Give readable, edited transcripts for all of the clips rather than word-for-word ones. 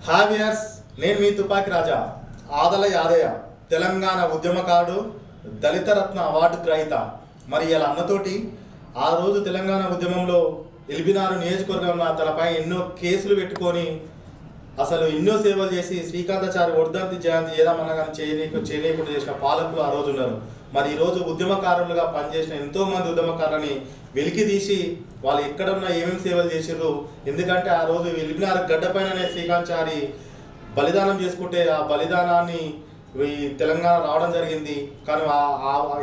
హావియర్స్, నేను మీ తుపాకి రాజా ఆదల యాదయ్య, తెలంగాణ ఉద్యమకారుడు, దళిత రత్న అవార్డు గ్రహీత. మరి ఇలా అన్నతోటి ఆ రోజు తెలంగాణ ఉద్యమంలో ఎల్బినారు నియోజకవర్గంలో తనపై ఎన్నో కేసులు పెట్టుకొని అసలు ఎన్నో సేవలు చేసి శ్రీకాంతాచారి వర్ధంతి జయంతి ఏదామన్నా కానీ చేయనీయకుండా చేసిన పాలకులు ఆ రోజు ఉన్నారు. మరి ఈరోజు ఉద్యమకారులుగా పనిచేసిన ఎంతోమంది ఉద్యమకారులని వెలికి తీసి వాళ్ళు ఎక్కడున్నా ఏమేమి సేవలు చేసిర్రు. ఎందుకంటే ఆ రోజు ఎల్బినార్ గడ్డపైననే శ్రీకాంతాచారి బలిదానం చేసుకుంటే ఆ బలిదానాన్ని ఈ తెలంగాణ రావడం జరిగింది. కానీ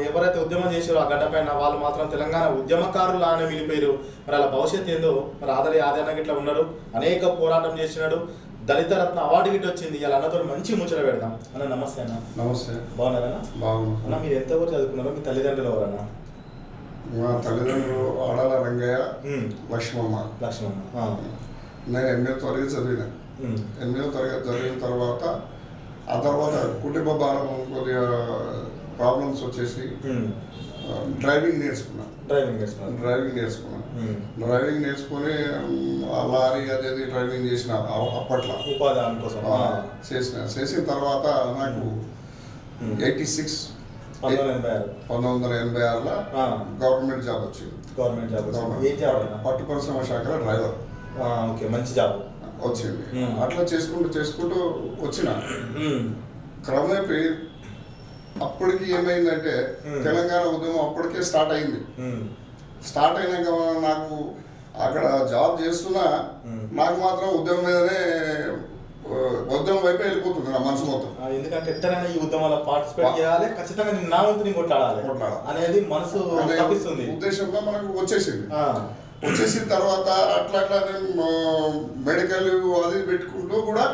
ఎవరైతే ఉద్యమం చేశారో ఆ గడ్డపైన వాళ్ళు మాత్రం తెలంగాణ ఉద్యమకారులానే మిగిలిపోయారు. మరి అలా భవిష్యత్తు ఏందో మరి ఆదరి ఆదరణ ఇట్లా ఉన్నారు, అనేక పోరాటం చేసినాడు, దళిత రత్న అవార్డు గిట్ వచ్చింది. ఇలా అన్నతో మంచి ముచ్చట పెడదాం అన్న. నమస్తే అన్న. నమస్తే. బాగున్నారన్నా? బాగున్నా అన్న. మీరు ఎంతవరకు చదువుకున్నారో? మీ తల్లిదండ్రులు ఎవరన్నా? మా తల్లిదండ్రులు ఆడాల రంగయ్య, లక్ష్మమ్మ. నేను 8వ తరగతి చదివిన. 8వ తరగతి చదివిన తర్వాత కుటుంబ భారం కొద్దిగా ప్రాబ్లమ్స్ వచ్చేసి డ్రైవింగ్ నేర్చుకున్నాను. డ్రైవింగ్ నేర్చుకుని లారీ అదేది డ్రైవింగ్ చేసిన అప్పట్లో ఉపాధి కోసం చేసిన తర్వాత నాకు 1986లో గవర్నమెంట్ జాబ్ వచ్చింది. పట్టు పరిశ్రమ శాఖలో డ్రైవర్. మంచి జాబ్ వచ్చింది. అట్లా చేసుకుంటూ వచ్చిన క్రమేపీ అప్పటికి ఏమైందంటే తెలంగాణ ఉద్యమం అప్పటికే స్టార్ట్ అయింది. స్టార్ట్ అయినాక నాకు అక్కడ జాబ్ చేస్తున్నా నాకు మాత్రం ఉద్యమం మీదనే ఉద్యమం వైపు వెళ్ళిపోతుంది నా మనసు మొత్తం. ఎందుకంటే ఎట్టనైనా ఈ ఉద్యమంలో పార్టిసిపేట్ చేయాలి, ఖచ్చితంగా నా వంతుని కొట్లాడాలి అనేది మనసు ఉద్దేశంలో మనకు వచ్చేసిన తర్వాత అట్లా నేను మెడికల్ అది పెట్టుకుంటూ కూడా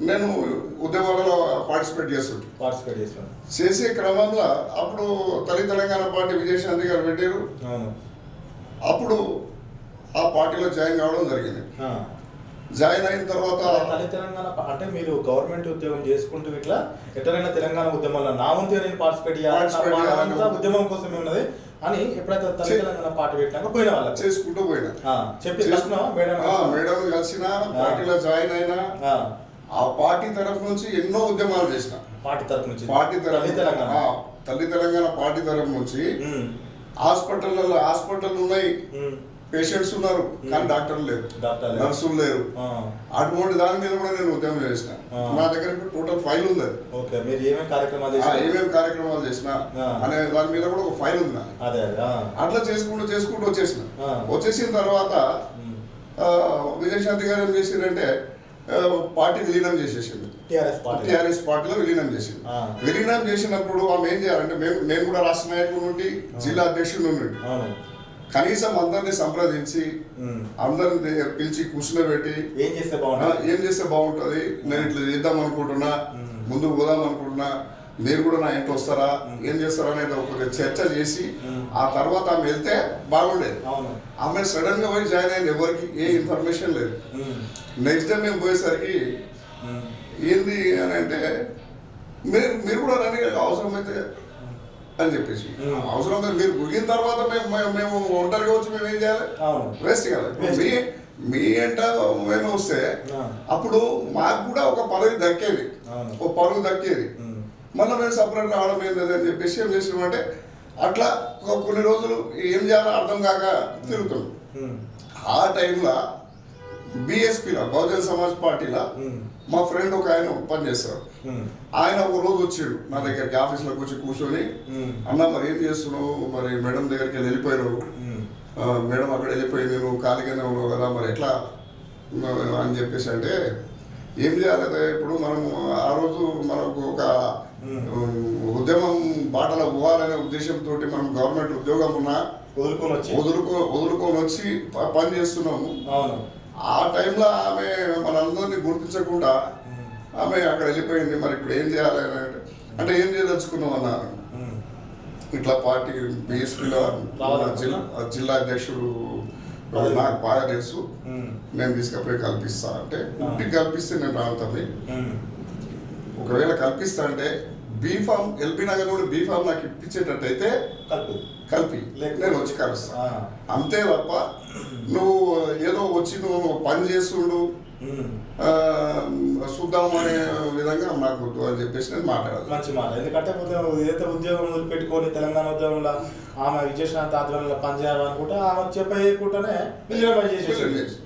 నేను ఉద్యమాలలో పార్టిసిపేట్ చేస్తాను. చేసే క్రమంలో అప్పుడు తెలంగాణ పార్టీ విజయశాంతి గారు పెట్టారు. అప్పుడు ఆ పార్టీలో జాయిన్ కావడం జరిగింది. జాయిన్ అయిన తర్వాత తెలంగాణ అంటే మీరు గవర్నమెంట్ ఉద్యోగం చేసుకుంటూ ఇట్లా ఎట్లయినా తెలంగాణ ఉద్యమంలో నా వంతుగా నేను పార్టిసిపేట్ చేయాలి, ఉద్యమం కోసమే ఉన్నది అని ఎప్పుడైతే తెలంగాణ పార్టీ పెట్టినాక పోయిన వాళ్ళ చేసుకుంటూ పోయినా మేడం కలిసిన పార్టీలో జాయిన్ అయినా ఆ పార్టీ తరఫు నుంచి ఎన్నో ఉద్యమాలు చేసిన. తల్లి తెలంగాణ పార్టీ తరఫు నుంచి హాస్పిటల్ ఉన్నాయి, పేషెంట్స్ ఉన్నారు కానీ డాక్టర్లు లేరు, నర్సులు లేరు. అటువంటి దాని మీద కూడా నేను ఉద్యమం చేసిన. నా దగ్గర టోటల్ ఫైల్ ఉంది. ఏమేమి కార్యక్రమాలు చేసిన అనే దాని మీద కూడా ఒక ఫైల్ ఉంది. అట్లా చేసుకుంటూ వచ్చేసిన తర్వాత విజయశాంతి గారు ఏం చేసిందంటే పార్టీ విలీనం చేసేసింది. టిఆర్ఎస్ పార్టీలో విలీనం చేసింది. విలీనం చేసినప్పుడు ఆమె ఏం చేయాలంటే నేను కూడా రాష్ట్ర నాయకుడు నుండి జిల్లా అధ్యక్షుడు నుండి కనీసం అందరినీ సంప్రదించి అందరిని పిలిచి కూర్చునబెట్టి ఏం చేస్తే బాగుంటుంది, నేను ఇట్లా చేద్దాం అనుకుంటున్నా, ముందుకు పోదాం అనుకుంటున్నా, మీరు కూడా నా ఇంట్లో వస్తారా, ఏం చేస్తారా అనేది ఒక చర్చ చేసి ఆ తర్వాత ఆమె వెళ్తే బాగుండేది. ఆమె సడన్ గా పోయి జాయిన్ అయింది, ఎవరికి ఏ ఇన్ఫర్మేషన్ లేదు. నెక్స్ట్ డే మేము పోయేసరికి ఏంది అని అంటే మీరు కూడా రండి అవసరమైతే అని చెప్పేసి, అవసరం మీరు ముగిన తర్వాత మేము ఒంటరిగా వచ్చి మేము ఏం చేయాలి, వేస్ట్ కాదు. మీ ఎంట మేము వస్తే అప్పుడు మాకు కూడా ఒక పదవి దక్కేది. మళ్ళీ మేము సపరేట్ రావడం ఏంటది అని చెప్పేసి ఏం చేసినామంటే అట్లా కొన్ని రోజులు ఏం చేయాలో అర్థం కాక తిరుగుతున్నాం. ఆ టైంలో బిఎస్పీలో బహుజన సమాజ్ పార్టీలో మా ఫ్రెండ్ ఒక ఆయన పనిచేస్తారు. ఆయన ఒక రోజు వచ్చాడు నా దగ్గరికి, ఆఫీస్లోకి వచ్చి కూర్చొని, అన్న మరి ఏం చేస్తున్నావు, మరి మేడం దగ్గరికి వెళ్ళిపోయారు, మేడం అక్కడ వెళ్ళిపోయింది, నువ్వు ఖాళీగానే ఉన్నావు కదా, మరి ఎట్లా అని చెప్పేసి అంటే ఏం చేయాలి, ఇప్పుడు మనము ఆ రోజు మనకు ఒక ఉద్యమం బాటలో పోవాలనే ఉద్దేశంతో మనం గవర్నమెంట్ ఉద్యోగం ఉన్నా వదులుకొని వచ్చి పని చేస్తున్నాము. ఆ టైంలో ఆమె మనందరినీ గుర్తించకుండా ఆమె అక్కడ వెళ్ళిపోయింది. మరి ఇప్పుడు ఏం చేయాలి అంటే ఏం చేయదలుచుకున్నాం అన్నారు. ఇట్లా పార్టీ బిఎస్పీలో జిల్లా అధ్యక్షుడు నాకు బాగా తెలుసు, నేను తీసుకపోయి కల్పిస్తా అంటే, ఇంటికి కల్పిస్తే నేను రావుతుంది, ఒకవేళ కల్పిస్తా అంటే బీఫామ్ ఎల్పీ నగర్ నుండి బీఫామ్ నాకు ఇప్పించేటట్టయితే కలిపి నేను వచ్చి కలుస్తా. అంతే తప్ప నువ్వు ఏదో వచ్చి నువ్వు పని చేస్తుండు చూద్దాము అనే విధంగా నాకు వద్దు అని చెప్పేసి నేను మాట్లాడాలి. మంచి మాట. ఎందుకంటే ఏదైతే ఉద్యోగం వదిలిపెట్టుకొని తెలంగాణ ఉద్యోగంలో ఆమె విజయశాంతి ఆధ్వర్యంలో పనిచేయాలనుకుంటే ఆమె చెప్పకుండానే చేసేసి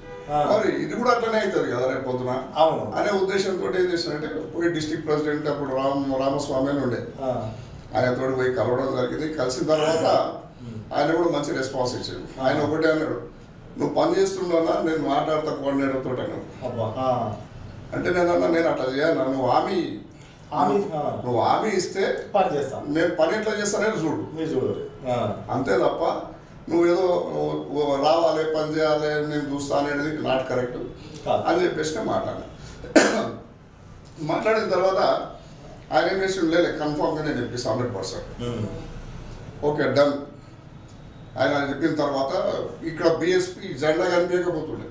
మరి ఇది కూడా అట్లనే అవుతుంది కదా రేపు పొద్దున అవును అనే ఉద్దేశంతో ఏం చేసినంటే పోయి డిస్ట్రిక్ట్ ప్రెసిడెంట్ అప్పుడు రామస్వామి అని ఉండే ఆయనతో పోయి కలవడం జరిగింది. కలిసిన తర్వాత ఆయన కూడా మంచి రెస్పాన్స్ ఇచ్చాడు. ఆయన ఒకటే అన్నాడు, నువ్వు పని చేస్తున్నా నేను మాట్లాడతా కోఆర్డినేటర్ తోటి అన్నాడు. అంటే నేను అట్లా చేయను, నువ్వు హామీ ఇస్తే పని చేస్తా, నేను పని ఎట్లా చేస్తానని చూడు అంతే తప్ప నువ్వు ఏదో రావాలి పని చేయాలి నేను చూస్తా అనేది నాట్ కరెక్ట్ అని చెప్పేసి మాట్లాడిన తర్వాత ఆయన ఏం చేసి లేదు కన్ఫామ్గా నేను చెప్పిస్తాను 100%. ఓకే డన్ ఆయన చెప్పిన తర్వాత ఇక్కడ బిఎస్పి జెండా కనిపించకపోతుండే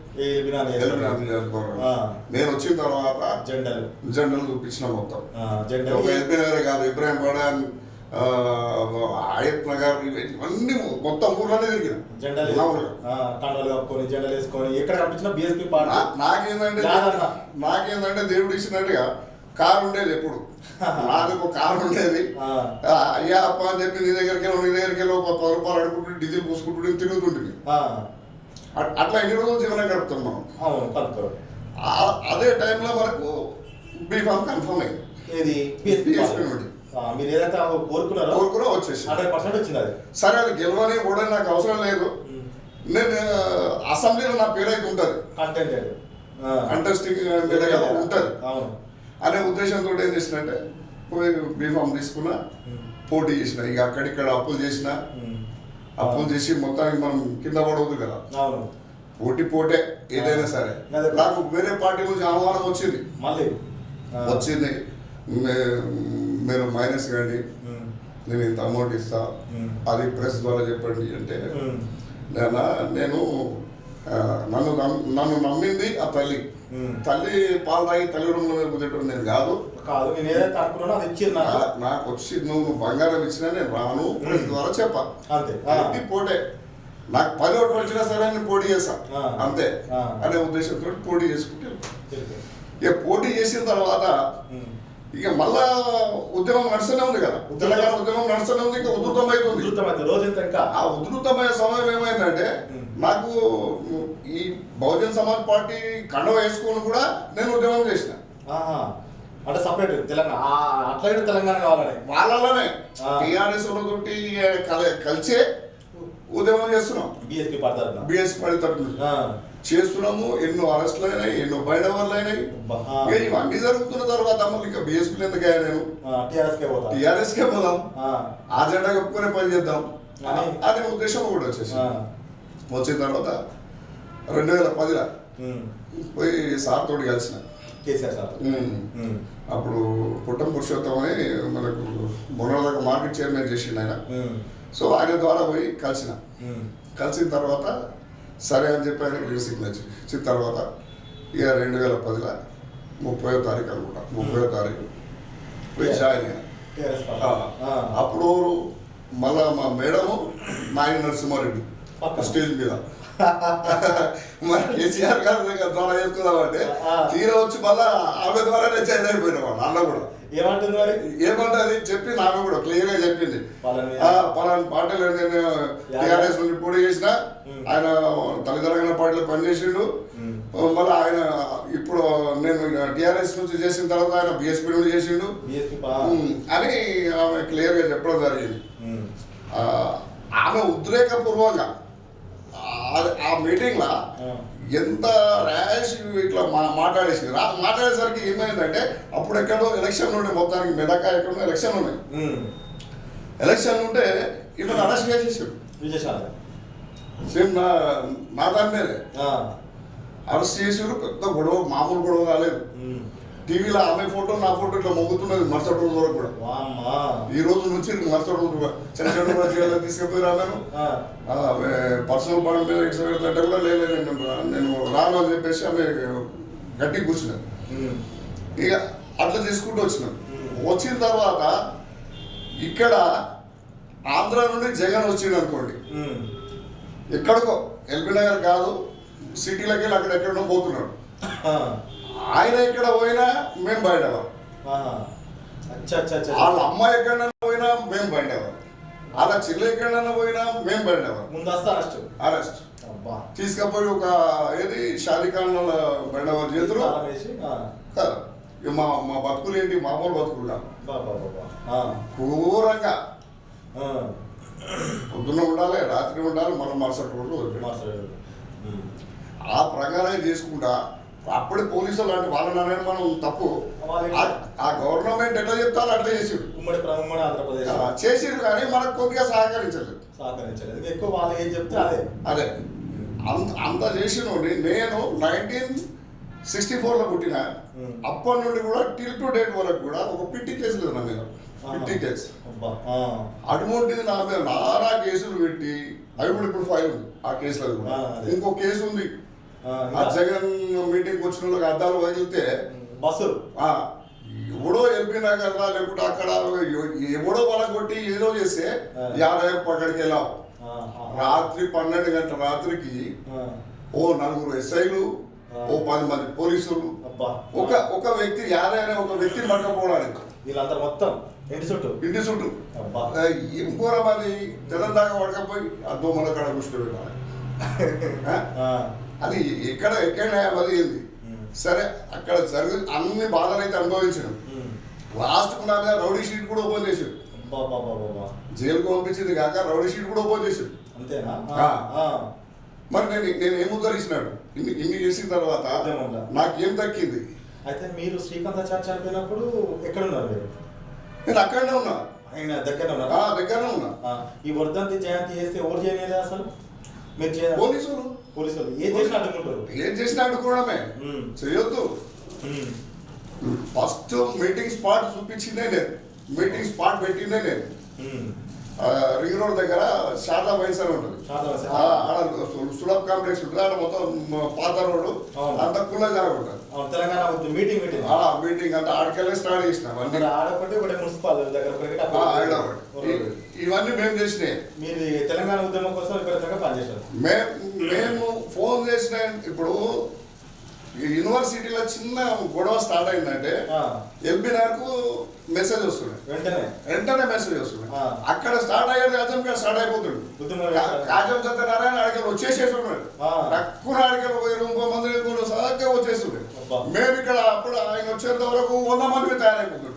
నేను వచ్చిన తర్వాత జెండాలు చూపించిన మొత్తం ఒక ఎల్బీ నగర్ కాదు ఇబ్రాహింపేట ఆయత్ నగర్ ఇవన్నీ మొత్తం ఊర్లోనే తిరిగిన నాకేందంటే దేవుడు ఇచ్చినట్టుగా కారు ఉండేది ఎప్పుడు నాకు ఒక కారు ఉండేది. అయ్యా అప్ప అని చెప్పి నీ దగ్గరికి వెళ్ళి ఒక 10 రూపాయలు అడుగుతుంటే డీజిల్ పూసుకుంటుంటే తిరుగుతుంటుంది. అట్లా ఎన్ని రోజులు జీవనం గడుపుతాం మనం. అదే టైంలో మనకు బీఫామ్ కన్ఫర్మ్ అయింది నుండి కోరుకున్నా వచ్చేసి సరే అది గెలవని కూడా నాకు అవసరం లేదు, నేను అసెంబ్లీలో నా పేరు అయితే ఉంటుంది కంటెస్టింగ్ ఉంటుంది అనే ఉద్దేశంతో ఏం చేసినంటే పోయి బీఫామ్ తీసుకున్నా పోటీ చేసిన. ఇక అక్కడిక్కడ అప్పులు చేసి మొత్తానికి మనం కింద పడవద్దు కదా, పోటే ఏదైనా సరే. నాకు వేరే పార్టీ నుంచి ఆహ్వానం వచ్చింది మీరు మైనస్ కానీ నేను ఇంత అమౌంట్ ఇస్తా అది ప్రెస్ ద్వారా చెప్పండి అంటే నేను నన్ను నమ్మింది ఆ తల్లి పాలు తాగి తల్లి రూమ్లో కుదిరేటప్పుడు నేను కాదు నాకు వచ్చి నువ్వు బంగారం ఇచ్చినా నేను రాను ప్రెస్ ద్వారా చెప్పాలి పోటే నాకు 10 ఓట్లు వచ్చినా సరే నేను పోటీ చేస్తా అంతే అనే ఉద్దేశంతో పోటీ చేసుకుంటే ఇక పోటీ చేసిన తర్వాత ఇక మళ్ళా ఉద్యమం నడుస్తూనే ఉంది కదా, తెలంగాణ ఉద్యమం నడుస్తూనే ఉంది. ఇంకా ఉధృతమైంది. ఆ ఉధృతమైన సమయం ఏమైందంటే నాకు ఈ బహుజన్ సమాజ్ పార్టీ కండవ వేసుకొని కూడా నేను ఉద్యమం చేసిన. అంటే సపరేట్ తెలంగాణ అట్లా తెలంగాణ కావాలని వాళ్ళలోనే టీఆర్ఎస్ తోటి కలిసే ఉద్యమం చేస్తున్నాం. బిఎస్పీ పార్టీ తరఫున చేస్తున్నాము. ఎన్నో అరెస్టులు అయినాయి, ఎన్నో బయటవర్లు అయినాయి. ఇవన్నీ జరుగుతున్న తర్వాత మళ్ళీ ఇంకా బిఎస్పీ ఎందుకు నేను టీఆర్ఎస్కే పోదాం, ఆ జెండా కప్పుకునే పని చేద్దాం అనే ఉద్దేశం కూడా వచ్చేసి వచ్చిన తర్వాత 2010లో పోయి సార్ తోటి కలిసిన. అప్పుడు పుట్టం పురుషోత్తం అని మనకు మొన్నదాకా మార్కెట్ చైర్మన్ చేసిండు ఆయన. సో ఆయన ద్వారా పోయి కలిసిన తర్వాత సరే అని చెప్పి ఆయన గ్రీన్ సిగ్నేచర్ ఇచ్చిన తర్వాత ఇక 2010లో 30వ తారీఖు అనుకుంటా 30వ తారీఖు పోయి జాయిన్ అయినా. అప్పుడు మళ్ళా మా మేడము నాయన నరసింహారెడ్డి స్టేజ్ మీద మరి కేసీఆర్ గారి ద్వారా చెప్తున్నామంటే తీర వచ్చి మళ్ళా ఆమె ద్వారానే జాయిన్ అయిపోయినా వాళ్ళు అన్న కూడా ఏమంటుంది చెప్పి ఆమె కూడా క్లియర్ గా చెప్పింది. పలానా పార్టీలో నేను టీఆర్ఎస్ నుండి పోటీ చేసిన, ఆయన తెలంగాణ పార్టీలో పనిచేసిండు, మళ్ళీ ఆయన ఇప్పుడు నేను టీఆర్ఎస్ నుంచి చేసిన తర్వాత ఆయన బిఎస్పీ నుండి చేసిండు అని ఆమె క్లియర్ గా చెప్పడం జరిగింది. ఆమె ఉద్రేకపూర్వంగా ఆ మీటింగ్ లో ఎంత ర్యాష్ ఇట్లా మాట్లాడేసింది. మాట్లాడేసరికి ఏమైందంటే అప్పుడు ఎక్కడో ఎలక్షన్ ఉండే, మొత్తానికి మెదక ఎక్కడో ఎలక్షన్ ఉన్నాయి. ఎలక్షన్ ఉంటే ఇట్లా అరెస్ట్ చేసేసాడు సేమ్ నా దాని మీదే అరెస్ట్ చేసారు. పెద్ద గొడవ, మామూలు గొడవ కాలేదు. టీవీలో ఆమె ఫోటో నా ఫోటో ఇట్లా మొగ్గుతున్నది మరుసటి రోజు వరకు కూడా. ఈ రోజు నుంచి మరుసటి రోజు కూడా చంద్రబాబు తీసుకుపోయి ఆమెను పర్సనల్ బాండ్ మీద ఇట్లా కూడా లేదు నేను రాను అని చెప్పేసి ఆమె గట్టి కూర్చున్నాను. ఇక అట్లా చేసుకుంటూ వచ్చిన తర్వాత ఇక్కడ ఆంధ్ర నుండి జగన్ వచ్చింది అనుకోండి, ఎక్కడికో ఎల్బీ నగర్ కాదు సిటీలోకి వెళ్ళి అక్కడెక్కడో పోతున్నాడు. ఆయన ఎక్కడ పోయినా మేము బయటవారు, వాళ్ళ అమ్మ ఎక్కడైనా పోయినా మేము బయటవారు, వాళ్ళ చెల్లి ఎక్కడైనా పోయినా మేము బయటవారు. ముందు అరెస్ట్ తీసుకపోయి ఒక ఏది షాదీఖాన్ల బయటవారు చేతులు కదా. మా మా బతుకులు ఏంటి, మామూలు బతుకులు ఘోరంగా పొద్దున్న ఉండాలి, రాత్రి ఉండాలి, మనం మరుసటి రోజు ఆ ప్రకారం చేసుకుంటా. అప్పుడే పోలీసులు లాంటి వాళ్ళని మనం తప్పు, ఆ గవర్నమెంట్ ఎట్లా చెప్తారో అట్లా చేసిరు, ఉమ్మడి ఆంధ్రప్రదేశ్ చేసిరు, కానీ మనకు కొద్దిగా సహకరించలేదు. ఎక్కువ వాళ్ళు ఏం చెప్తే అదే అంత చేసిన. నేను 1964లో పుట్టిన, అప్పటి నుండి కూడా టిల్ టు డేట్ వరకు కూడా ఒక పిట్టి కేసు లేదు నా మీద, పిట్టి కేసు. అటువంటిది నా మీద నానా కేసులు పెట్టి అవి కూడా ఇప్పుడు ఫైల్ ఉంది ఆ కేసులో కూడా. ఇంకో కేసు ఉంది, ఆ జగన్ మీటింగ్ వచ్చిన వాళ్ళకి అద్దాలు వదిలితే బస్సు ఎవడో ఎల్బీ నగర్ లేకుంటే అక్కడ ఎవడో వాళ్ళకి కొట్టి ఏదో చేస్తే 50 పక్కడికి వెళ్ళాం. రాత్రి 12 గంటల రాత్రికి ఓ 4 ఎస్ఐలు, ఓ 10 మంది పోలీసులు, ఒక వ్యక్తి 50 అనే ఒక వ్యక్తిని పట్టుకపోవడానికి వీళ్ళందరూ మొత్తం ఇంటి చుట్టూ ఇంకోర మంది తెలంగాణ పడకపోయి ఆ దోమల కాడ కూర్చోబెట్టాలి. అది ఎక్కడ అది ఏంది సరే. అక్కడ జరిగి అన్ని బాధలు అయితే అనుభవించడం. లాస్ట్కు నా మీద రౌడీ షీట్ కూడా ఓపెన్ చేసాడు, జైలుకు పంపించింది కాక రౌడీ షీట్ కూడా ఓపెన్ చేసాడు. మరి నేను ఏం ఉద్ధరించినాడు ఇన్ని చేసిన తర్వాత నాకేం దక్కింది? అయితే మీరు శ్రీకాంత్ చార్జ్ చనిపోయినప్పుడు ఎక్కడ ఉన్నారు మీరు? నేను అక్కడనే ఉన్నా, ఆయన దగ్గరనే ఉన్నా. ఈ వర్ధంతి జయంతి చేస్తే ఎవరు చేయలేదు అసలు? మీరు పోలీసులు ఏం చేసినా అడ్డుకోవడమే, చేయొద్దు. ఫస్ట్ మీటింగ్ స్పాట్ చూపించిందే నేను, మీటింగ్ స్పాట్ పెట్టిందే నేను. రింగ్ రోడ్ దగ్గర శారదా వైన్స్ అని ఉంటుంది, సులభ్ కాంప్లెక్స్ ఉంటుంది, అక్కడ మొత్తం పాత రోడ్డు అంత కుల్ల జరుగుతుంది. మీటింగ్ అంతా ఆడికెళ్ళి స్టార్ట్ చేసిన ఇవన్నీ మేము చేసినాయి. మీరు తెలంగాణ ఉద్యమం కోసం విపరీతంగా పనిచేశారు. మేము ఫోన్ చేసిన ఇప్పుడు యూనివర్సిటీలో చిన్న గొడవ స్టార్ట్ అయిందంటే ఎల్బీ నగర్కు మెసేజ్ వస్తున్నాయి, వెంటనే మెసేజ్ వస్తున్నాయి. అక్కడ స్టార్ట్ అయ్యేది అజం గారు స్టార్ట్ అయిపోతుంది. కాజం సత్యనారాయణ అడిగలు వచ్చేసేస్తున్నాడు, తక్కువ అడిగలు 20 మంది సదగ్గా వచ్చేస్తుండే. మేము ఇక్కడ అప్పుడు ఆయన వచ్చేంత వరకు 100 మంది తయారైపోతుంది.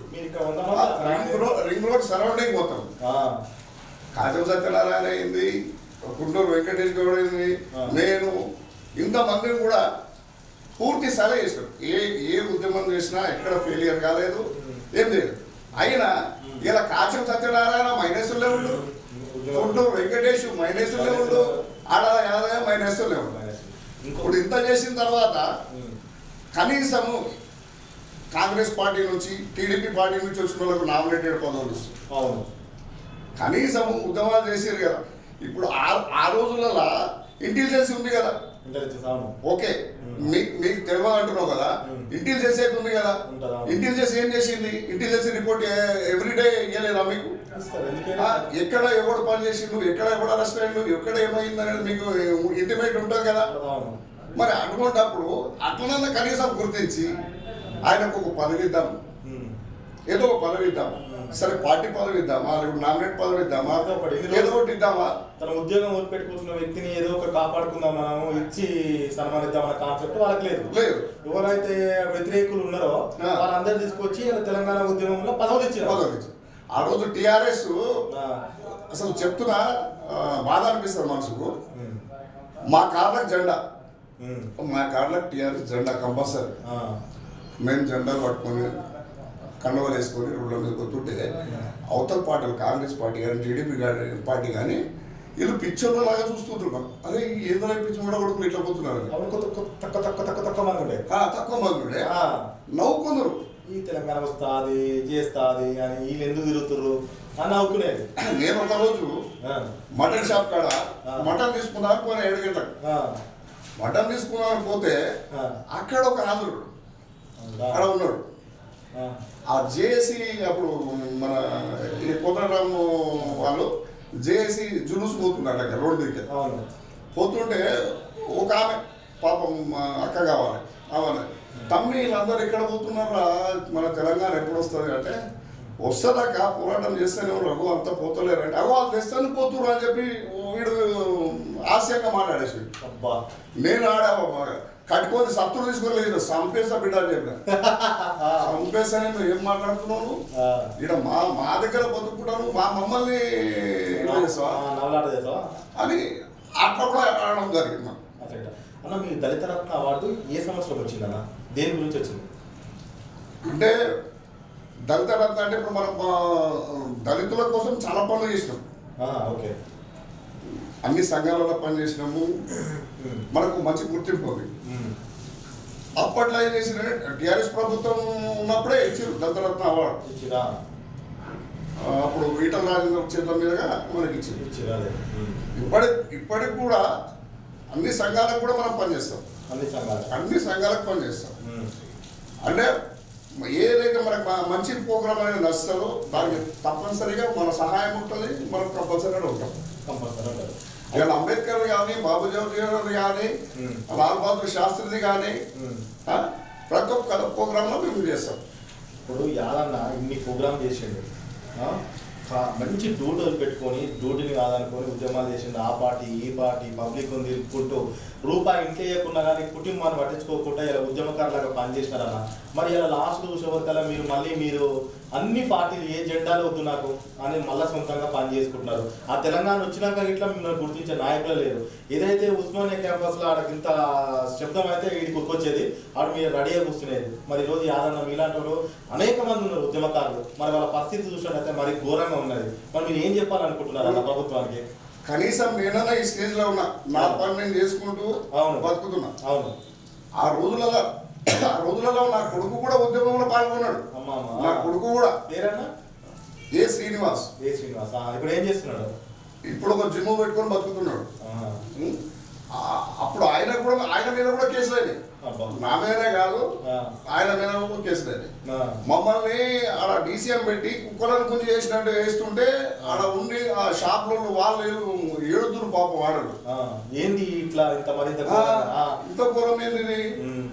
రింగ్ రోడ్ సరౌండింగ్ మొత్తం కాజం సత్యనారాయణ అయింది, గుంటూరు వెంకటేష్ గౌడ్ అయింది, నేను ఇంతమందిని కూడా పూర్తి సలహా చేశాడు. ఏ ఉద్యమం చేసినా ఎక్కడ ఫెయిలియర్ కాలేదు, ఏం లేదు. అయినా ఇలా కాచం సత్యనారాయణ మైనస్లే ఉండు, గుంటూరు వెంకటేష్ మైనస్లే ఉండు, ఆడల యాదయ్య మైనస్లే ఉండు. ఇప్పుడు ఇంత చేసిన తర్వాత కనీసము కాంగ్రెస్ పార్టీ నుంచి టీడీపీ పార్టీ నుంచి వచ్చిన వాళ్ళకు నామినేటెడ్ పదవులు ఇస్తుంది. కనీసము ఉద్యమాలు చేసారు కదా. ఇప్పుడు ఆ రోజులలో ఇంటెలిజెన్స్ ఉంది కదా, ఓకే మీకు తెలియదు అంటున్నావు కదా, ఇంటెలిజెన్స్ అయితే ఉంది కదా. ఇంటెలిజెన్స్ ఏం చేసింది? ఇంటెలిజెన్స్ రిపోర్ట్ ఎవ్రీడే ఇవ్వలేదా మీకు? ఎక్కడ ఎవడు పని చేసిండు, ఎక్కడ ఎవడు అరెస్ట్ అయ్యిండు, ఎక్కడ ఏమైంది అనేది మీకు ఇంటిమేట్ ఉంటుంది కదా. మరి అటువంటిప్పుడు అట్లనన్నా కనీసం గుర్తించి ఆయనకు ఒక పదవి ఇద్దాం, ఏదో ఒక పదవి ఇద్దాం. సరే పార్టీ పదవి ఇద్దామా, లేకపోతే నామినేట్ పదవి ఇద్దామా, ఏదో ఒకటి ఇద్దామా. తన ఉద్యోగం వదిలిపెట్టుకుంటున్న వ్యక్తిని ఏదో ఒక కాపాడుకుందాం మనము, ఇచ్చి సన్మానిద్దామన్న కాన్సెప్ట్ వాళ్ళకి లేదు. ఎవరైతే వ్యతిరేకులు ఉన్నారో వాళ్ళందరూ తీసుకొచ్చి తెలంగాణ ఉద్యమంలో పదవులు ఇచ్చారు. ఆ రోజు టిఆర్ఎస్ అసలు చెప్తున్నా బాధ అనిపిస్తుంది మనసుకు. మా కార్లకు జెండా, మా కార్లకు టిఆర్ఎస్ జెండా కంపల్సరీ. మేము జెండాలు పట్టుకొని కండవలు వేసుకొని రోడ్ల మీద కొట్టుంటే అవతల పార్టీలు కాంగ్రెస్ పార్టీ కానీ టీడీపీ పార్టీ కానీ వీళ్ళు పిచ్చోళ్ళ లాగా చూస్తుంటున్నాం. అదే ఏదో పిచ్చి కూడా కొడుకులు ఇట్లా పోతున్నారు. తక్కువ మంది ఉండే నవ్వుకున్నారు, ఈ తెలంగాణ వస్తుంది చేస్తుంది అని వీళ్ళు ఎందుకు తిరుగుతున్నారు అని నవ్వుకునేది. నేను ఒక రోజు మటన్ షాప్ కాడ మటన్ తీసుకున్నాను పోయిన 7 గంటలకు. మటన్ తీసుకున్నాను పోతే అక్కడ ఒక ఆంధ్రుడు అక్కడ ఉన్నాడు. ఆ జేఏసీ అప్పుడు మన కోదండరాము వాళ్ళు జేఏసీ జులుసు పోతున్నాడు అక్కడ రోడ్డు దగ్గర. పోతుంటే ఒక ఆమె పాపం అక్క కావాలి, అవును. తమ్మి వీళ్ళందరూ ఎక్కడ పోతున్నారా, మన తెలంగాణ ఎప్పుడు వస్తుంది అంటే వస్తుందాక పోరాటం చేస్తేనే రఘు అంతా పోతలేరంటే అగో వాళ్ళు తెస్తాను పోతున్నారు అని చెప్పి వీడు హాస్యంగా మాట్లాడేసి నేను కట్టుకొని సత్తులు తీసుకొని లేదు సంపేసా బిడ్డ అని చెప్పిన. సంపేసా నేను ఏం మాట్లాడుతున్నావు ఇక్కడ మా దగ్గర బతుకుంటాను మా మమ్మల్ని అని అట్లా కూడా ఆడడం జరిగింది. అన్న మీ దళిత రత్న అవార్డు ఏ సంవత్సరం వచ్చిందన్న, దేని గురించి వచ్చింది? అంటే దళిత రత్న అంటే ఇప్పుడు మనం దళితుల కోసం చాలా పనులు చేసినాం. ఓకే, అన్ని సంఘాలలో పనిచేసినాము, మనకు మంచి గుర్తింపు ఉంది. అప్పట్లో ఏం చేసిన టీఆర్ఎస్ ప్రభుత్వం ఉన్నప్పుడే ఇచ్చారు దళితరత్న అవార్డు. అప్పుడు ఈటల రాజేంద్ర చేతుల మీదుగా మనకి ఇచ్చారు. ఇప్పటికి కూడా అన్ని సంఘాలకు కూడా మనం పనిచేస్తాం, అన్ని సంఘాలకు పనిచేస్తాం. అంటే ఏదైతే మనకు మంచి ప్రోగ్రామ్ అనేది నచ్చుతుందో దానికి తప్పనిసరిగా మన సహాయం ఉంటుంది, మనం కంపల్సరీగా ఉంటాం. ఇవాళ అంబేద్కర్ కానీ, బాబు జవహర్ కానీ, లాల్ బహదూర్ శాస్త్రిది కానీ ప్రతి ఒక్క ప్రోగ్రాంలో మేము చేస్తాం. ఇప్పుడు యాదన్న ఇన్ని ప్రోగ్రామ్ చేసిండు, మంచి డ్యూటీలు పెట్టుకొని డ్యూటీని కాదనుకొని ఉద్యమాలు చేసిండు. ఆ పార్టీ ఈ పార్టీ పబ్లిక్ తిరుగుకుంటూ రూపాయి ఇంట్లో వేయకుండా కానీ కుటుంబాన్ని పట్టించుకోకుండా ఇలా ఉద్యమకారులాగా పనిచేసినారన్న. మరి ఇలా లాస్ట్ చూసేవరకల్లా మీరు అన్ని పార్టీలు ఏ జెండాలు వద్దు నాకు అని మళ్ళీ సొంతంగా పని చేసుకుంటున్నారు. ఆ తెలంగాణ వచ్చినాక ఇట్లా మిమ్మల్ని గుర్తించే నాయకులు లేరు. ఏదైతే ఉస్మానియా క్యాంపస్లో ఆడకి ఇంత శబ్దం అయితే వీడికి ఉక్కొచ్చేది, ఆడ మీరు రెడీగా కూర్చునేది. మరి ఈరోజు యాదన్న మీలాంటి వాళ్ళు అనేక మంది ఉన్నారు ఉద్యమకారులు, మరి వాళ్ళ పరిస్థితి చూసినట్టయితే మరి ఘోరంగా ఉన్నది. మరి మీరు ఏం చెప్పాలనుకుంటున్నారు అన్న ప్రభుత్వానికి? కనీసం నేనన్నా ఈ స్టేజ్ లో ఉన్నా, నా పని నేను చేసుకుంటూ బతుకుతున్నా. అవును, ఆ రోజులలో నా కొడుకు కూడా ఉద్యమంలో పాల్గొన్నాడు. నా కొడుకు కూడా పేరన్నా ఏ శ్రీనివాస్. ఇప్పుడు ఏం చేస్తున్నాడు? ఇప్పుడు ఒక జిమ్ పెట్టుకొని బతుకుతున్నాడు. అప్పుడు ఆయన మీద కూడా కేసులు అయినాయి, నా మీదనే కాదు ఆయన మీద కూడా కేసులు అయినాయి. మమ్మల్ని ఆడ డీసీఎం పెట్టి కుక్కలను గుంజి చేసినట్టు వేస్తుంటే ఆడ ఉండి ఆ షాప్ లో వాళ్ళు ఏడుతురు పాపం వాడరు. ఏంది ఇట్లా ఇంత ఘోరం ఏంది,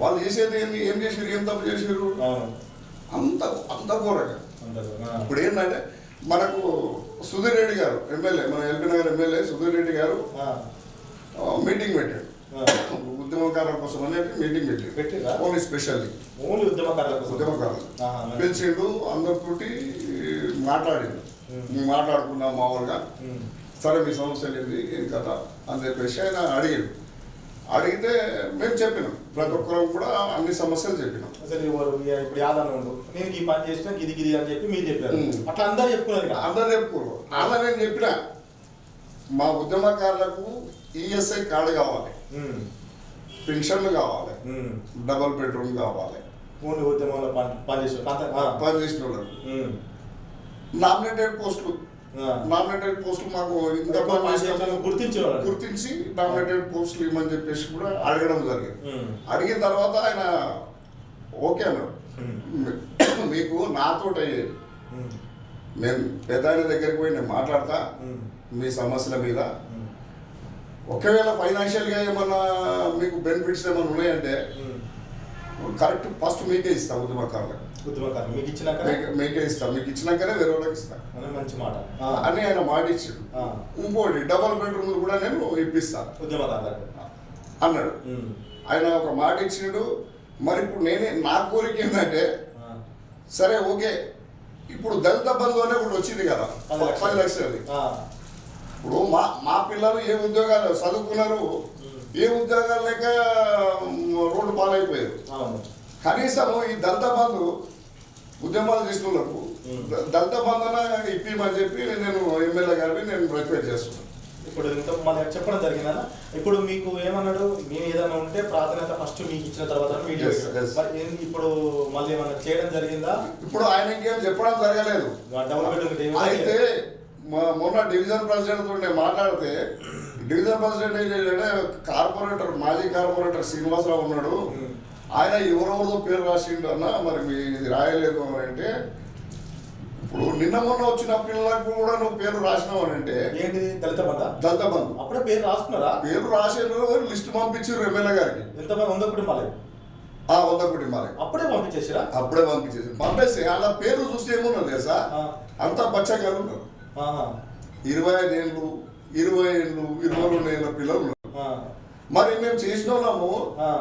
వాళ్ళు చేసేది ఏంది, ఏం చేసారు, ఏం తప్పు చేసారు, అంత ఘోరంగా. ఇప్పుడు ఏంటంటే మనకు సుధీర్ రెడ్డి గారు ఎమ్మెల్యే, మన ఎల్బీ నగర్ ఎమ్మెల్యే సుధీర్ రెడ్డి గారు మీటింగ్ పెట్టాడు ఉద్యమకారుల కోసం అని మీటింగ్ పెట్టాడు. ఓన్లీ స్పెషల్లీ ఉద్యమకారులు పిలిచిండు, అందరితోటి మాట్లాడిండు. మాట్లాడుకున్నాం మామూలుగా, సరే మీ సమస్యలు ఏంది ఏం కదా అని చెప్పేసి ఆయన అడిగితే మేము చెప్పినాం, ప్రతి ఒక్కరు కూడా అన్ని సమస్యలు చెప్పినాం. ఇప్పుడు యాదన్న ఉండు, నేను ఈ పని చేసినా గిది అని చెప్పి మీరు చెప్పారు, అట్లా అందరు చెప్పుకున్నారు. అలా నేను చెప్పిన మా ఉద్యమకారులకు ఈఎస్ఐ కార్డు కావాలి, పెన్షన్లు కావాలి, డబుల్ బెడ్రూమ్ కావాలి, ఉద్యమంలో పనిచేసిన వాళ్ళకు నామినేటెడ్ పోస్టులు మాకు ఇంత గుర్తించి నామినేటెడ్ పోస్టులు ఇవ్వమని చెప్పేసి కూడా అడగడం జరిగింది. అడిగిన తర్వాత ఆయన ఓకే అన్నాడు, మీకు నాతో అయ్యేది, నేను పెద్దాయన దగ్గరికి పోయి నేను మాట్లాడతా మీ సమస్యల మీద, ఒకవేళ ఫైనాన్షియల్గా ఏమన్నా మీకు బెనిఫిట్స్ ఏమన్నా ఉన్నాయంటే కరెక్ట్ ఫస్ట్ మీకే ఇస్తాం ఉద్యమకారులకు, మీకే ఇస్తాం, మీకు ఇచ్చినాకనే వేరే వాళ్ళకి ఇస్తాం మంచి మాట అని ఆయన మాట ఇచ్చాడు. ఇంకోటి డబుల్ బెడ్రూమ్లు కూడా నేను ఇప్పిస్తాను అన్నాడు. ఆయన ఒక మాట ఇచ్చాడు. మరి ఇప్పుడు నా కోరిక ఏంటంటే, సరే ఓకే, ఇప్పుడు దళిత బంధు అనే కూడా వచ్చింది కదా 10 లక్షలు. ఇప్పుడు మా పిల్లలు ఏ ఉద్యోగాలు చదువుకున్నారు, ఏ ఉద్యోగాలు లేక రోడ్డు పాలైపోయారు. కనీసం ఈ దళిత బంధు ఉద్యమాలు చేసిన వాళ్ళకు దళిత బంధన ఇప్పిమని చెప్పి నేను ఎమ్మెల్యే గారిని నేను రిక్వెస్ట్ చేస్తున్నాను. ఇప్పుడు మళ్ళీ చెప్పడం జరిగిందా? ఇప్పుడు మీకు ఏమన్నాడు, మేము ఏదైనా ఉంటే ప్రాధాన్యత ఫస్ట్ మీకు ఇచ్చిన తర్వాత ఇప్పుడు మళ్ళీ ఏమన్నా చేయడం జరిగిందా? ఇప్పుడు ఆయన ఇంకేం చెప్పడం జరగలేదు. అయితే మొన్న డివిజన్ ప్రెసిడెంట్ తోటి మాట్లాడితే, డివిజన్ ప్రెసిడెంట్ ఏం చేయాలంటే కార్పొరేటర్, మాజీ కార్పొరేటర్ శ్రీనివాసరావు ఉన్నాడు, ఆయన ఎవరెవరిదో పేరు రాసిండు అన్న, మరి ఇది రాయలేదు అని అంటే, ఇప్పుడు నిన్న మొన్న వచ్చిన పిల్లలకు కూడా నువ్వు పేరు రాసినావు అని అంటే ఏంటి దళిత బంధు అప్పుడే పేరు రాసుకున్నారా? పేరు రాసిన లిస్ట్ పంపించారు ఎమ్మెల్యే గారికి. ఎంతమంది 100 కుటుంబాలు 100 కుటుంబాలే అప్పుడే పంపించేసారా? అప్పుడే పంపించేసి పంపేసి అలా పేరు చూస్తే ఏమున్నది తెలుసా, అంతా బచ్చగాళ్ళు ఉన్నారు. 25 ఏళ్ళు 20 ఏళ్ళు 22 ఏళ్ళ పిల్లలు ఉన్నారు. మరి మేము చేసిన వాళ్ళము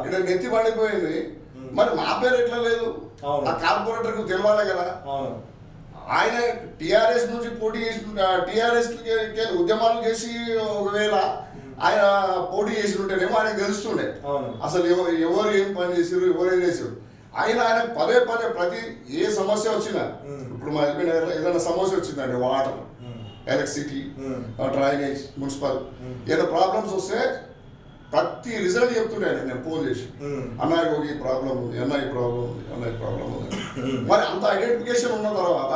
ఇక్కడ నెత్తి పడిపోయింది, మరి మా పేరు ఎట్లా లేదు? ఆ కార్పొరేటర్ కు తెలవాలి కదా. ఆయన టిఆర్ఎస్ నుంచి పోటీ చేసి టిఆర్ఎస్ ఉద్యమాలు చేసి ఒకవేళ ఆయన పోటీ చేసి ఉంటేనేమో ఆయనకు తెలుస్తుండే అసలు ఎవరు ఏం పని చేసారు, ఎవరు ఏం చేసారు. ఆయన పదే ప్రతి ఏ సమస్య వచ్చినా, ఇప్పుడు మా ఎల్బీ నగర్ ఏదైనా సమస్య వచ్చిందండి, వాటర్, ఎలక్ట్రిసిటీ, డ్రైనేజ్, మున్సిపల్ ఏదైనా ప్రాబ్లమ్స్ వస్తే ప్రతి రిజల్ట్ చెప్తుండే నేను ఫోన్ చేసి, అన్నయ్య ఈ ప్రాబ్లం ఉంది, అన్న ఈ ప్రాబ్లం ఉంది, అన్న ఈ ప్రాబ్లం ఉంది. మరి అంత ఐడెంటిఫికేషన్ ఉన్న తర్వాత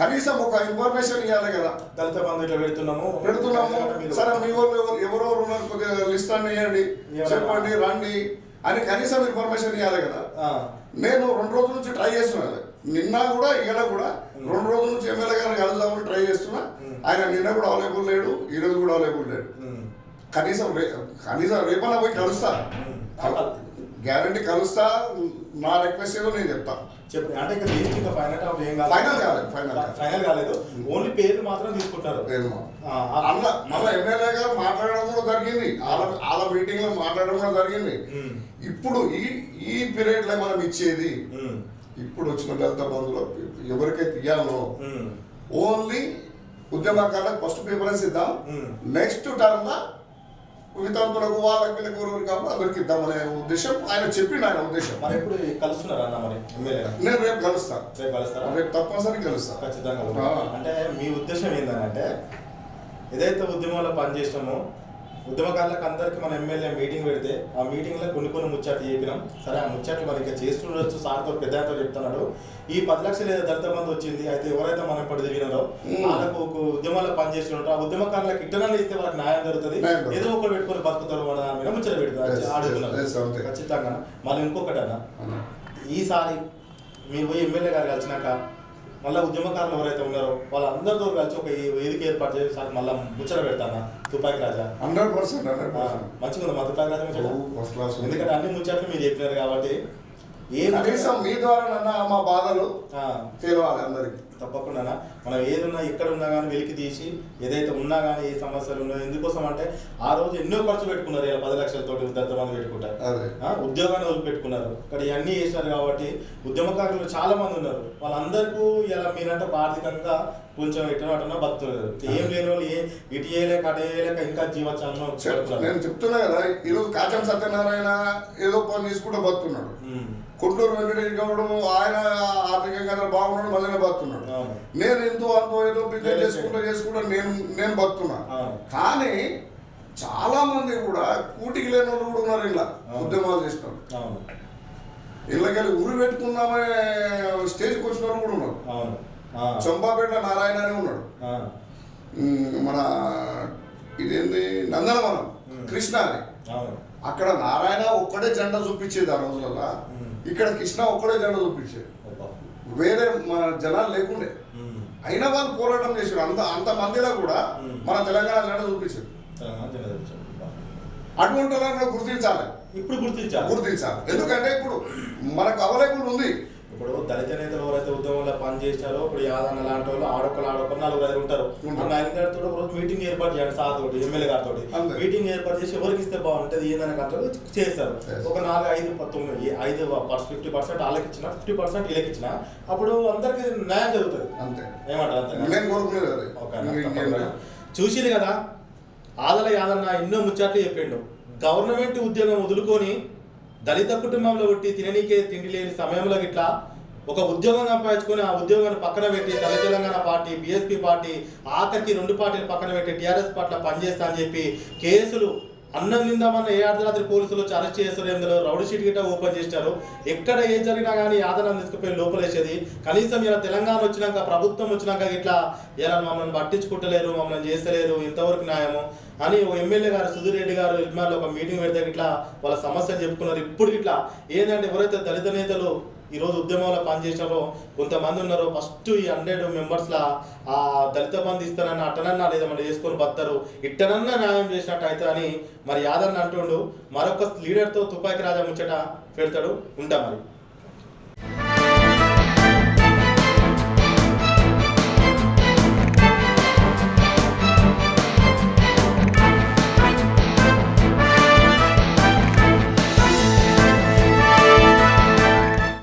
కనీసం ఒక ఇన్ఫర్మేషన్ ఇవ్వాలి కదా. దళిత బంధు ఇట్లా పెడుతున్నాము, సరే మీ వాళ్ళు ఎవరెవరు ఉన్నారు కొద్దిగా లిస్ట్ అని ఇవ్వండి, చెప్పండి, రండి అని కనీసం ఇన్ఫర్మేషన్ ఇవ్వాలి కదా. నేను 2 రోజుల నుంచి ట్రై చేస్తున్నాను, నిన్న కూడా ఇలా కూడా 2 రోజుల నుంచి ఎమ్మెల్యే గారిని కలుద్దామని ట్రై చేస్తున్నా. ఆయన నిన్న కూడా అవైలబుల్ లేడు, ఈ రోజు కూడా అవైలబుల్ లేడు. కనీసం రేపన్నా పోయి కలుస్తా, గ్యారంటీ కలుస్తా. నా రిక్వెస్ట్ ఏదో నేను చెప్తా. చెప్పండి. అంటే ఇంకా లిస్ట్ ఇంకా ఫైనల్ కాలేదు, ఓన్లీ పేరు మాత్రం తీసుకుంటారు. మళ్ళీ ఎమ్మెల్యే గారు మాట్లాడడం కూడా జరిగింది, వాళ్ళ మీటింగ్ లో మాట్లాడడం కూడా జరిగింది. ఇప్పుడు ఈ పీరియడ్ లో మనం ఇచ్చేది, ఇప్పుడు వచ్చిన దళిత బంధువులు ఎవరికైతే ఇవ్వాలో ఓన్లీ ఉద్యమకారులకు ఫస్ట్ ప్రిఫరెన్స్ ఇద్దాం. నెక్స్ట్ టర్మ్ లా వితంతులకు వాళ్ళకి కాబట్టి అందరికి ఇద్దామనే ఉద్దేశం ఆయన చెప్పిండు. ఆయన ఉద్దేశం. మరి ఎప్పుడు కలుస్తున్నారా అన్న? మరి నేను రేపు కలుస్తాను. రేపు తప్పనిసరి కలుస్తాను, ఖచ్చితంగా. అంటే మీ ఉద్దేశం ఏంటంటే ఏదైతే ఉద్యమంలో పనిచేసినామో ఉద్యమకారులకు అందరికి మన ఎమ్మెల్యే మీటింగ్ పెడితే ఆ మీటింగ్ లో కొన్ని ముచ్చట్లు చెప్పినాం. సరే ఆ ముచ్చట్లు మరి ఇంకా చేస్తుండొచ్చు, సార్తో పెద్దతో చెప్తున్నాడు. ఈ 10 లక్షలు ఏదో దళిత బంధు వచ్చింది, అయితే ఎవరైతే మనం ఇప్పుడు తిరిగినారో వాళ్ళకు ఉద్యమాల్లో పనిచేస్తుంటారు, ఆ ఉద్యమకారులకు ఇట్టనాలు ఇస్తే వాళ్ళకి న్యాయం జరుగుతుంది, ఏదో ఒకరు పెట్టుకొని బతుకుతారు మన దాని మీద ముచ్చట పెడతారు అడుగుతున్నారు. ఖచ్చితంగా. మళ్ళీ ఇంకొకటన్నా, ఈసారి మీరు పోయి ఎమ్మెల్యే గారు కలిసినాక మళ్ళీ ఉద్యమకారులు ఎవరైతే ఉన్నారో వాళ్ళందరితో కలిసి ఒక వేదిక ఏర్పాటు చేసి సార్ మళ్ళీ ముచ్చట పెడతానా తుపాకి రాజా. 100% మంచిగా ఉంది మా తుపాకి రాజా ముచ్చట. ఎందుకంటే అన్ని ముచ్చట్లు మీరు చెప్పినారు కాబట్టి కనీసం మీ ద్వారా మా బాధలు తెలియాలి అందరికి. తప్పకుండా మనం ఏదున్నా ఎక్కడ ఉన్నా కానీ వెలికి తీసి ఏదైతే ఉన్నా కానీ ఏ సమస్యలు ఉన్నాయో, ఎందుకోసం అంటే ఆ రోజు ఎన్నో ఖర్చు పెట్టుకున్నారు, 10 లక్షలతో దళిత బంధు పెట్టుకుంటారు, ఉద్యోగాన్ని వదిలిపెట్టుకున్నారు, ఇక్కడ ఇవన్నీ చేసినారు. కాబట్టి ఉద్యమకారులు చాలా మంది ఉన్నారు, వాళ్ళందరికీ ఇలా మీరంటే ఆర్థికంగా కొంచెం ఎటునటున్నా బతుకుతున్నారు. ఏం లేని వాళ్ళు ఇటు చేయలేక అటు చేయలేక ఇంకా జీవచాలను. నేను చెప్తున్నా కదా, ఈరోజు కాచం సత్యనారాయణ ఏదో పని తీసుకుంటూ బతుకున్నాడు, కుంటూరు వెంకటేష్ గౌడ్ ఆయన ఆర్థికంగా బాగున్నాడు, మళ్ళీ బతుకున్నాడు. నేను ఎంతో అంతో ఏదో బిజినెస్ చేసుకుంటూ నేను బతుకున్నా. కానీ చాలా మంది కూడా కూటికి లేని వాళ్ళు కూడా ఉన్నారు, ఇలా ఉద్యమాలు చేసిన ఇళ్ళకెళ్ళి ఉరి పెట్టుకుందామనే స్టేజ్కి వచ్చిన వాళ్ళు కూడా ఉన్నారు. చంపాపేట నారాయణ అని ఉన్నాడు, మన ఇదేంది నందనవనం కృష్ణ అని. అక్కడ నారాయణ ఒక్కడే జెండా చూపించేది ఆ రోజులలో, ఇక్కడ కృష్ణ ఒక్కడే జెండా చూపించేది, వేరే మన జనాలు లేకుండే. అయినా వాళ్ళు పోరాటం చేశారు. అంత మందిలో కూడా మన తెలంగాణ జెండా చూపించారు. అటువంటి వాళ్ళని గుర్తించాలి, ఇప్పుడు గుర్తించాలి. ఎందుకంటే ఇప్పుడు మనకు అవైలబుల్ ఉంది. ఇప్పుడు దళిత నేతలు ఎవరైతే ఉద్యమంలో పనిచేసినారో, ఇప్పుడు యాదన్న లాంటి వాళ్ళు ఆడొక్కరు 4 ఉంటారు. అన్న ఆయనతో ఒక మీటింగ్ ఏర్పాటు చేయండి, సార్ తోటి ఎమ్మెల్యే గారితో మీటింగ్ ఏర్పాటు చేసి ఎవరికి ఇస్తే బాగుంటుంది ఏందని అంటారు, చేస్తారు. ఒక 4-5 50% వాళ్ళకి ఇచ్చిన 50% వీళ్ళకి ఇచ్చిన అప్పుడు అందరికి న్యాయం జరుగుతుంది. అంతే ఏమంటారు? చూసింది కదా ఆదల యాదన్న ఎన్నో ముచ్చట్లు చెప్పిండు. గవర్నమెంట్ ఉద్యోగం వదులుకొని దళిత కుటుంబంలో పుట్టి తిననీకే తిండి లేని సమయంలో ఇట్లా ఒక ఉద్యోగం సంపాదించుకొని ఆ ఉద్యోగాన్ని పక్కన పెట్టి తెలంగాణ పార్టీ, బీఎస్పీ పార్టీ, ఆఖరికి 2 పార్టీలు పక్కన పెట్టి టీఆర్ఎస్ పార్టీలో పనిచేస్తా అని చెప్పి కేసులు అన్నం నిందామన్న ఏ అర్ధరాత్రి పోలీసులు వచ్చి అరెస్ట్ చేస్తారు, ఎందులో రౌడీ షీట్ గిట్ట ఓపెన్ చేస్తారు. ఎక్కడ ఏం జరిగినా కానీ యాదన తీసుకుపోయి లోపలేసేది. కనీసం ఇలా తెలంగాణ వచ్చినాక ప్రభుత్వం వచ్చినాక ఇట్లా ఇలా మమ్మల్ని పట్టించుకుంటలేరు, మమ్మల్ని చేస్తలేరు, ఇంతవరకు న్యాయము అని ఓ ఎమ్మెల్యే గారు సుధీర్ రెడ్డి గారు ఇల్మార్లో ఒక మీటింగ్ పెడితే ఇట్లా వాళ్ళ సమస్యలు చెప్పుకున్నారు. ఇప్పుడు ఇట్లా ఏంటంటే ఎవరైతే దళిత నేతలు ఈరోజు ఉద్యమంలో పనిచేసినారో కొంతమంది ఉన్నారో ఫస్ట్ ఈ 100 మెంబర్స్లా ఆ దళిత బంధు ఇస్తానన్న అట్టనన్నా లేదా మనం చేసుకొని బతారు ఇట్టనన్నా న్యాయం చేసినట్టు అయితే అని మరి యాదన్న అంటుండు. మరొక లీడర్తో తుపాకి రాజా ముచ్చట పెడతాడు. ఉంటా మరి.